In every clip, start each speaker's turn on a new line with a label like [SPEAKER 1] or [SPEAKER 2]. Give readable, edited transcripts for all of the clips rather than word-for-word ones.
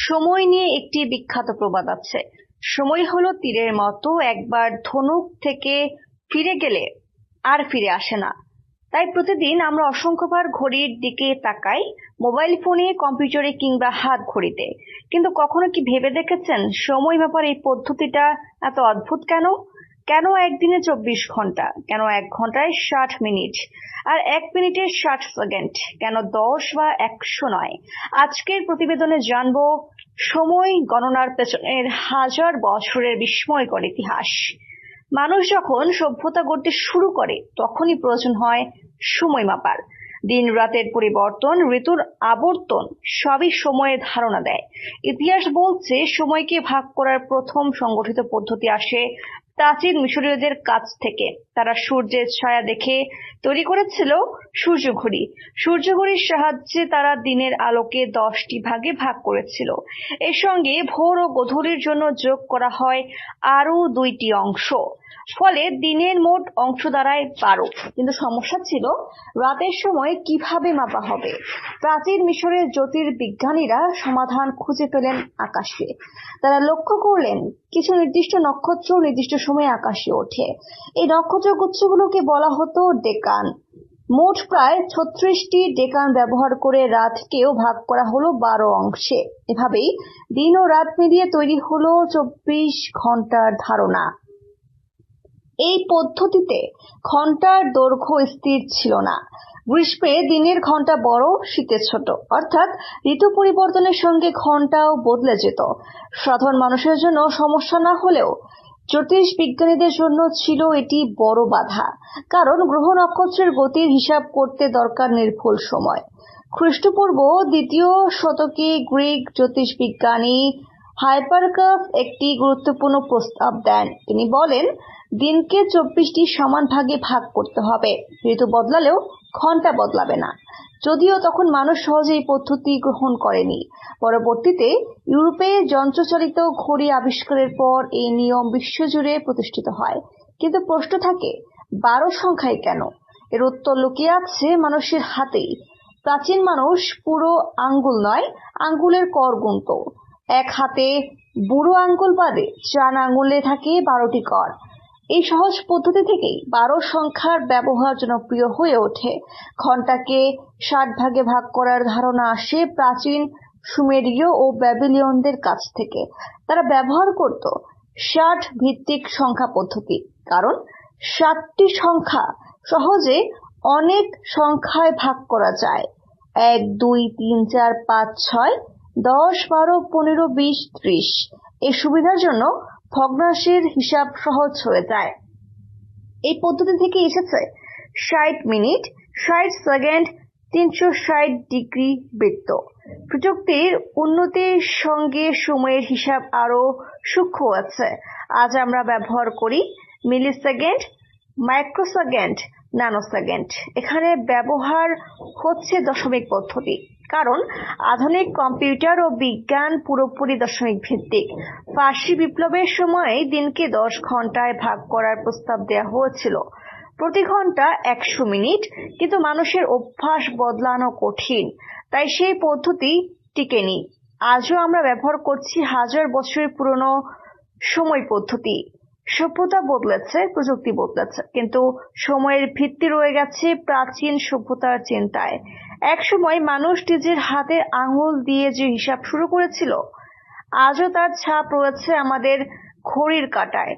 [SPEAKER 1] সময় নিয়ে একটি বিখ্যাত প্রবাদ আছে। সময় হলো তীরের মতো, একবার ধনুক থেকে ফিরে গেলে আর ফিরে আসে না। তাই প্রতিদিন আমরা অসংখ্যবার ঘড়ির দিকে তাকাই, মোবাইল ফোনে, কম্পিউটারে কিংবা হাত ঘড়িতে। কিন্তু কখনো কি ভেবে দেখেছেন সময় ব্যাপার এই পদ্ধতিটা এত অদ্ভুত কেন? কেন একদিনে 24 ঘন্টা? কেন 1 ঘন্টায় 60 মিনিট আর 1 মিনিটে 60 সেকেন্ড? কেন 10 বা 100 নয়? আজকের প্রতিবেদনে জানবো সময় গণনার পেছনের হাজার বছরের বিস্ময়কর ইতিহাস। মানুষ যখন সভ্যতা গড়তে শুরু করে তখনই প্রয়োজন হয় সময় মাপার। দিন রাতের পরিবর্তন, ঋতুর আবর্তন সবই সময়ের ধারণা দেয়। ইতিহাস বলছে সময়কে ভাগ করার প্রথম সংগঠিত পদ্ধতি আসে প্রাচীন মিশরীয়দের কাছ থেকে। তারা সূর্যের ছায়া দেখে তৈরি করেছিল সূর্যঘড়ি। সূর্যঘড়ির সাহায্যে তারা দিনের আলোকে 10টি ভাগে ভাগ করেছিল। এর সঙ্গে ভোর ও গোধূলির জন্য যোগ করা হয় আরো 2টি অংশ, ফলে দিনের মোট অংশ দাঁড়ায় 12। কিন্তু সমস্যা ছিল রাতের সময় কিভাবে মাপা হবে। প্রাচীন মিশরের জ্যোতির্বিজ্ঞানীরা সমাধান খুঁজে পেলেন আকাশে। তারা লক্ষ্য করলেন কিছু নির্দিষ্ট নক্ষত্র নির্দিষ্ট সময়ে আকাশে ওঠে। এই নক্ষত্র গুচ্ছগুলোকে বলা হতো ডেকান। মোট প্রায় 36টি ডেকান ব্যবহার করে রাতকেও ভাগ করা হলো 12 অংশে। এভাবেই দিন ও রাত মিলিয়ে তৈরি হলো 24 ঘন্টার ধারণা। এই পদ্ধতিতে ঘন্টার দৈর্ঘ্য স্থির ছিল না। গ্রীষ্মে দিনের ঘন্টা বড়, শীতে ছোট, অর্থাৎ ঋতু পরিবর্তনের সঙ্গে ঘন্টাও বদলে যেত। সাধারণ মানুষের জন্য সমস্যা না হলেও জ্যোতিষবিজ্ঞানীদের জন্য ছিল এটি বড় বাধা, কারণ গ্রহ নক্ষত্রের গতির হিসাব করতে দরকার নির্ভুল সময়। খ্রিস্টপূর্ব 2য় শতকে গ্রিক জ্যোতিষবিজ্ঞানী হাইপারকাস একটি গুরুত্বপূর্ণ প্রস্তাব দেন। তিনি বলেন, দিনকে 24টি সমান ভাগে ভাগ করতে হবে। ঋতু বদলালেও ঘন্টা বদলাবে না। যদিও তখন মানুষ সহজে এই পদ্ধতি গ্রহণ করেনি। পরবর্তীতে ইউরোপে যন্ত্রচালিত ঘড়ি আবিষ্কারের পর এই নিয়ম বিশ্বজুড়ে প্রতিষ্ঠিত হয়। কিন্তু প্রশ্ন থাকে, 12 সংখ্যায় কেন? এর উত্তর লুকিয়ে আছে মানুষের হাতেই। প্রাচীন মানুষ পুরো আঙ্গুল নয়, আঙ্গুলের কর গুনত। এক হাতে বুড়ো আঙ্গুল বাদে 4 আঙ্গুলে থাকে 12টি কর। এই সহজ পদ্ধতি থেকেই 12 সংখ্যার ব্যবহার জনপ্রিয় হয়ে ওঠে। ঘন্টাকে 60 ভাগে ভাগ করার ধারণা আসে প্রাচীন সুমেরীয় ও ব্যাবিলনীয়দের কাছ থেকে। তারা ব্যবহার করত 60 ভিত্তিক সংখ্যা পদ্ধতি, কারণ 60টি সংখ্যা সহজে অনেক সংখ্যায় ভাগ করা যায়। 1, 2, 3, 4, 5, 6, 10, 12, 15, 20, 30। এই সুবিধার জন্য ভগ্নাংশের হিসাব সহজ হয়ে যায়। এই পদ্ধতি থেকে এসেছে 60 মিনিট, 60 সেকেন্ড, 360 ডিগ্রি বৃত্ত। প্রযুক্তির উন্নতির সঙ্গে সময়ের হিসাব আরো সূক্ষ্ম আছে। আজ আমরা ব্যবহার করি মিলিসেকেন্ড, মাইক্রোসেকেন্ড, ন্যানোসেকেন্ড। এখানে ব্যবহার হচ্ছে দশমিক পদ্ধতি, কারণ আধুনিক কম্পিউটার ও বিজ্ঞান পুরোপুরি দশমিক ভিত্তিক। ফার্সি বিপ্লবের সময় দিনকে 10 ঘন্টায় ভাগ করার প্রস্তাব দেওয়া হয়েছিল, প্রতি ঘন্টা 100 মিনিট। কিন্তু মানুষের অভ্যাস বদলানো কঠিন, তাই সেই পদ্ধতি টিকেনি। আজও আমরা ব্যবহার করছি হাজার বছরের পুরনো সময় পদ্ধতি। সভ্যতা বদলেছে, প্রযুক্তি বদলেছে, কিন্তু সময়ের ভিত্তি রয়ে গেছে প্রাচীন সভ্যতার চিন্তায়। এক সময় মানুষ নিজের হাতের আঙুল দিয়ে যে হিসাব শুরু করেছিল, আজও তার ছাপ রয়েছে আমাদের ঘড়ির কাঁটায়।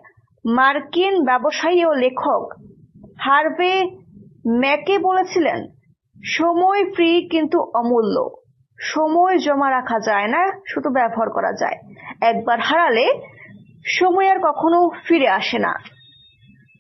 [SPEAKER 1] মার্কিন ব্যবসায়ী ও লেখক হার্ভে ম্যাকে বলেছিলেন, সময় ফ্রি কিন্তু অমূল্য। সময় জমা রাখা যায় না, শুধু ব্যবহার করা যায়। একবার হারালে সময় আর কখনো ফিরে আসে না।